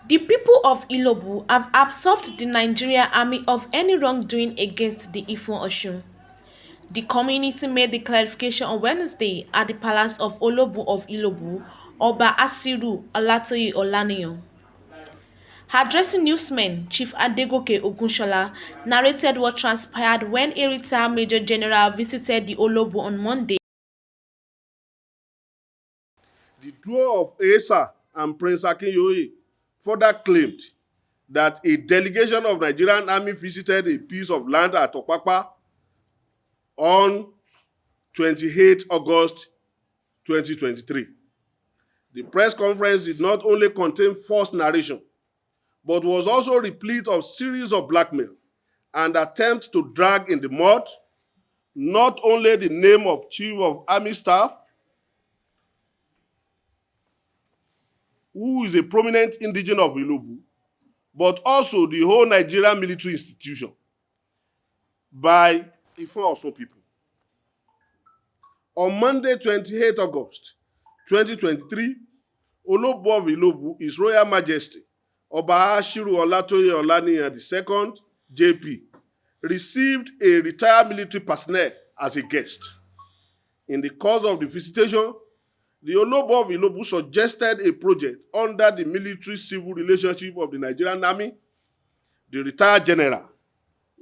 The people of Ilobu have absolved the Nigerian army of any wrongdoing against the Ifon-Orolu. The community made the clarification on Wednesday at the palace of Olobu of Ilobu, Oba Asiru Olatoye Olaniyan. Addressing newsmen, Chief Adegoke Ogunshola narrated what transpired when a retired Major General visited the Olobu on Monday. The duo of Asa and Prince Akinyoye further claimed that a delegation of Nigerian army visited a piece of land at Okpakpa on 28 August 2023. The press conference did not only contain false narration, but was also replete of series of blackmail and attempts to drag in the mud not only the name of Chief of Army Staff, who is a prominent indigene of Ilobu, but also the whole Nigerian military institution by Ifon-Orolu people. On Monday, 28 August 2023, Olobu of Ilobu, His Royal Majesty, Oba Ashiru Olatoye Olaniyan II, JP, received a retired military personnel as a guest. In the course of the visitation, the Olobu of Ilobu suggested a project under the military-civil relationship of the Nigerian Army. The retired general,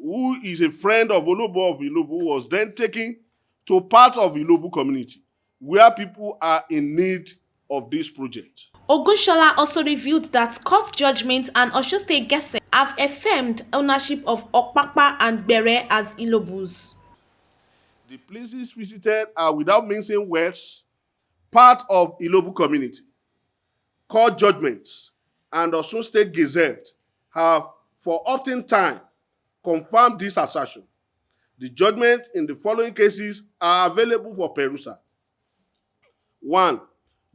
who is a friend of Olobu of Ilobu, was then taken to parts of Ilobu Community where people are in need of this project. Ogunshola also revealed that court judgments and Osun State Gazette have affirmed ownership of Okpakpa and Bere as Ilobus. The places visited are, without mincing words, part of Ilobu Community. Court judgments and Osun State Gazette have, for often time, confirmed this assertion. The judgments in the following cases are available for perusal. 1.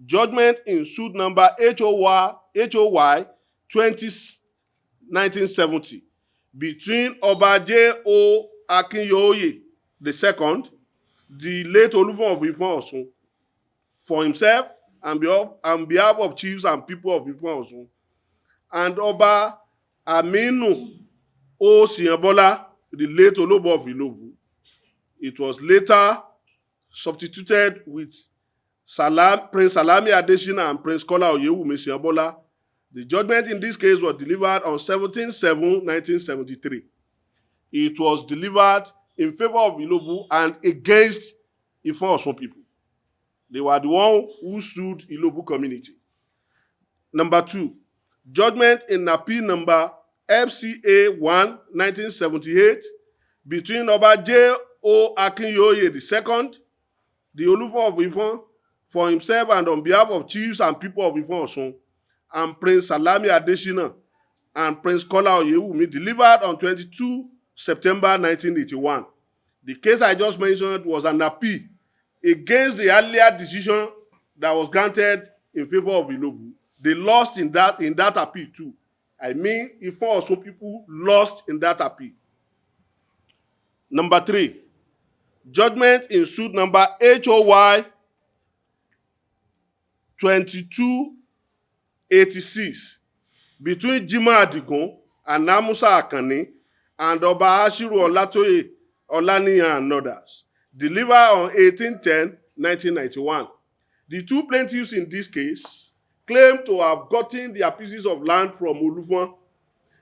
Judgment in suit number HOY 1970 between Oba J.O. Akinyoye II, the late Olufon of Ifon-Orolu, for himself and on behalf of chiefs and people of Ifon-Orolu, and Oba Aminu O. Siyanbola, the late Olobu of Ilobu. It was later substituted with Prince Salami Adesina and Prince Kola Oyewumi Siyanbola. The judgment in this case was delivered on 17/7/1973. It was delivered in favor of Ilobu and against Ifon-Orolu people. They were the one who sued Ilobu Community. Number 2, judgment in appeal number FCA 1/1978 between Oba J.O. Akinyoye II, the Olufon of Ifon, for himself and on behalf of chiefs and people of Ifon-Orolu, and Prince Salami Adesina and Prince Kola Oyewumi, delivered on 22 September 1981. The case I just mentioned was an appeal against the earlier decision that was granted in favor of Ilobu. They lost in that appeal too. I mean, Ifon-Orolu people lost in that appeal. Number 3, judgment in suit number HOY 2286 between Jimoh Adigun and Namusa Akani and Oba Ashiru Olatoye Olaniyan and others, delivered on 18/10/1991. The two plaintiffs in this case claim to have gotten their pieces of land from Olufon.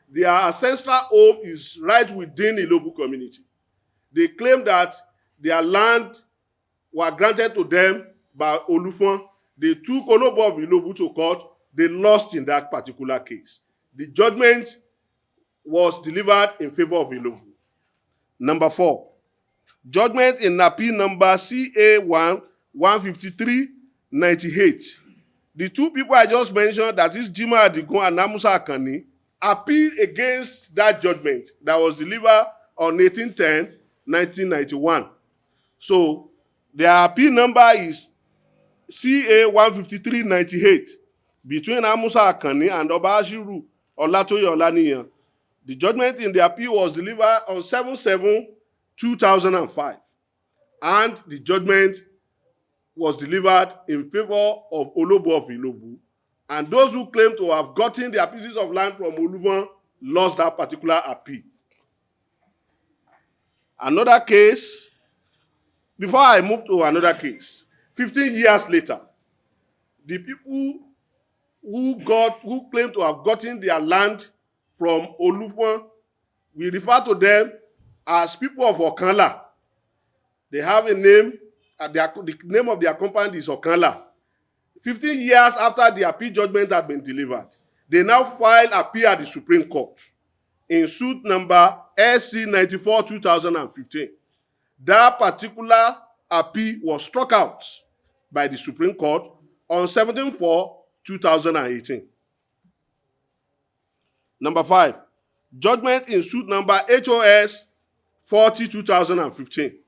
Their ancestral home is right within Ilobu Community. They claim that their land were granted to them by Olufon. They took Olobu of Ilobu to court. They lost in that particular case. The judgment was delivered in favor of Ilobu. Number 4, judgment in appeal number CA 153/98. The two people I just mentioned, that is Jimoh Adigun and Namusa Akani, appealed against that judgment that was delivered on 18/10/1991. So their appeal number is CA 153/98 between Namusa Akani and Oba Ashiru Olatoye Olaniyan. The judgment in the appeal was delivered on 7/7/2005, and the judgment was delivered in favor of Olobu of Ilobu And those who claim to have gotten their pieces of land from Olufon lost that particular appeal. Another case, before I move to another case, 15 years later, the people who claim to have gotten their land from Olufon, we refer to them as people of Okanla. They have a name, the name of their compound is Okanla. 15 years after the appeal judgment had been delivered, they now file appeal at the Supreme Court in suit number SC 94/2015. That particular appeal was struck out by the Supreme Court on 17/4/2018. Number 5, judgment in suit number HOS 40/2015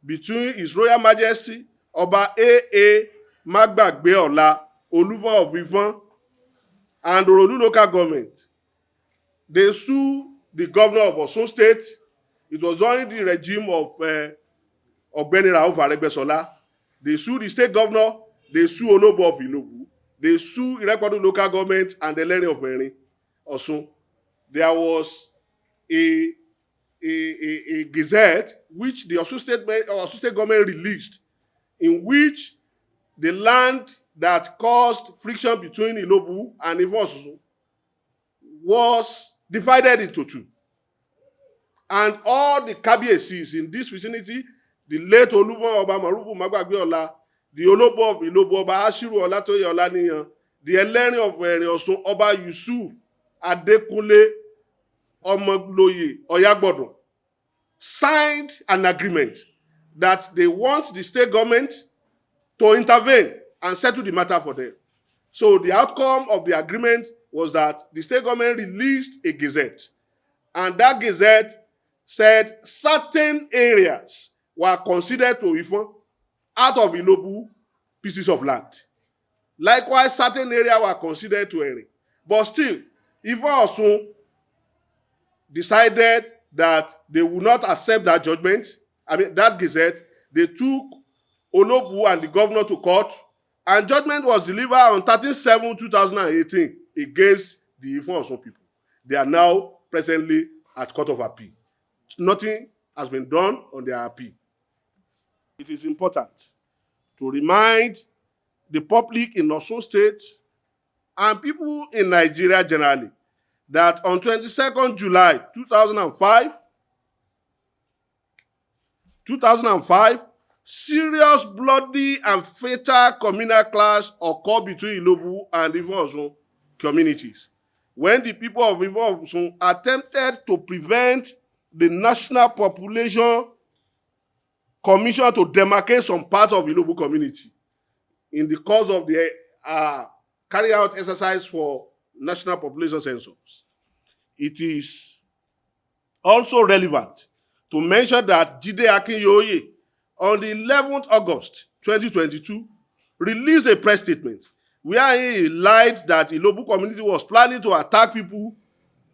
between His Royal Majesty Oba A.A. Magbagbeola Olufon of Ifon and Orolu local government. They sue the governor of Osun State. It was during the regime of Ogbeni Rauf Aregbesola. They sue the state governor. They sue Olobu of Ilobu. They sue Irepodu local government and the Eleni of Erin, Osun. There was a gazette which the Osun State government released, in which the land that caused friction between Ilobu and Ifon-Orolu was divided into two. And all the Kabiyesi's in this vicinity, the late Olufon Oba Marufu Magbagbeola, the Olobu of Ilobu Oba Ashiru Olatoye Olaniyan, the Eleni of Erin Osun Oba Yusuf Adekunle Omogloye Oyagbodun, signed an agreement that they want the state government to intervene and settle the matter for them. So the outcome of the agreement was that the state government released a gazette, and that gazette said certain areas were considered to Ifon out of Ilobu pieces of land. Likewise, certain areas were considered to Erin. But still, Ifon-Orolu decided that they would not accept that judgment, that gazette. They took Olobu and the governor to court, and judgment was delivered on 13/7/2018 against the Ifon-Orolu people. They are now presently at Court of Appeal. Nothing has been done on their appeal. It is important to remind the public in Osun State and people in Nigeria generally that on 22nd July 2005, serious, bloody, and fatal communal clash occurred between Ilobu and Ifon-Orolu communities, when the people of Ifon-Orolu attempted to prevent the National Population Commission to demarcate some parts of Ilobu community in the course of the carry out exercise for national population census. It is also relevant to mention that Jide Akinyoye, on the 11th August 2022, released a press statement where he lied that Ilobu community was planning to attack people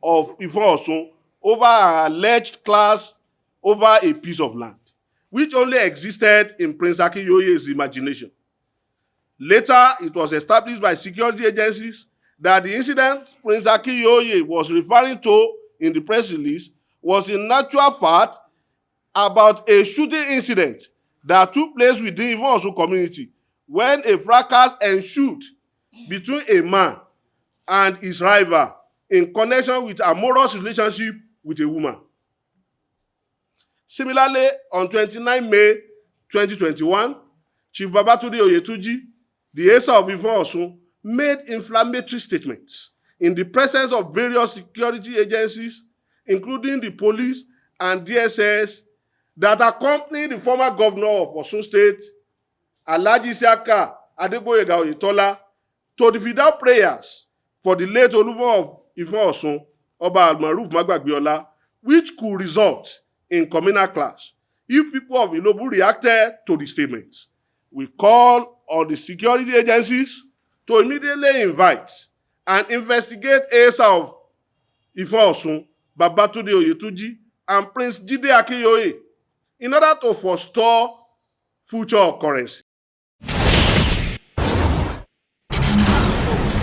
of Ifon-Orolu over an alleged clash over a piece of land, which only existed in Prince Akinyoye's imagination. Later, it was established by security agencies that the incident Prince Akinyoye was referring to in the press release was in actual fact about a shooting incident that took place within Ifon-Orolu community when a fracas ensued between a man and his rival in connection with a amorous relationship with a woman. Similarly, on 29 May 2021, Chief Babatunde Oyetunji, the Esa of Ifon-Orolu, made inflammatory statements in the presence of various security agencies, including the police and DSS, that accompanied the former governor of Osun State, Alhaji Isiaka Adegboyega Oyetola, to the fidel prayers for the late Olufon of Ifon-Orolu, Oba Marufu Magbagbeola, which could result in communal clash if people of Ilobu reacted to the statements. We call on the security agencies to immediately invite and investigate Esa of Ifon-Orolu, Babatunde Oyetunji, and Prince Jide Akinyoye in order to forestall future occurrences.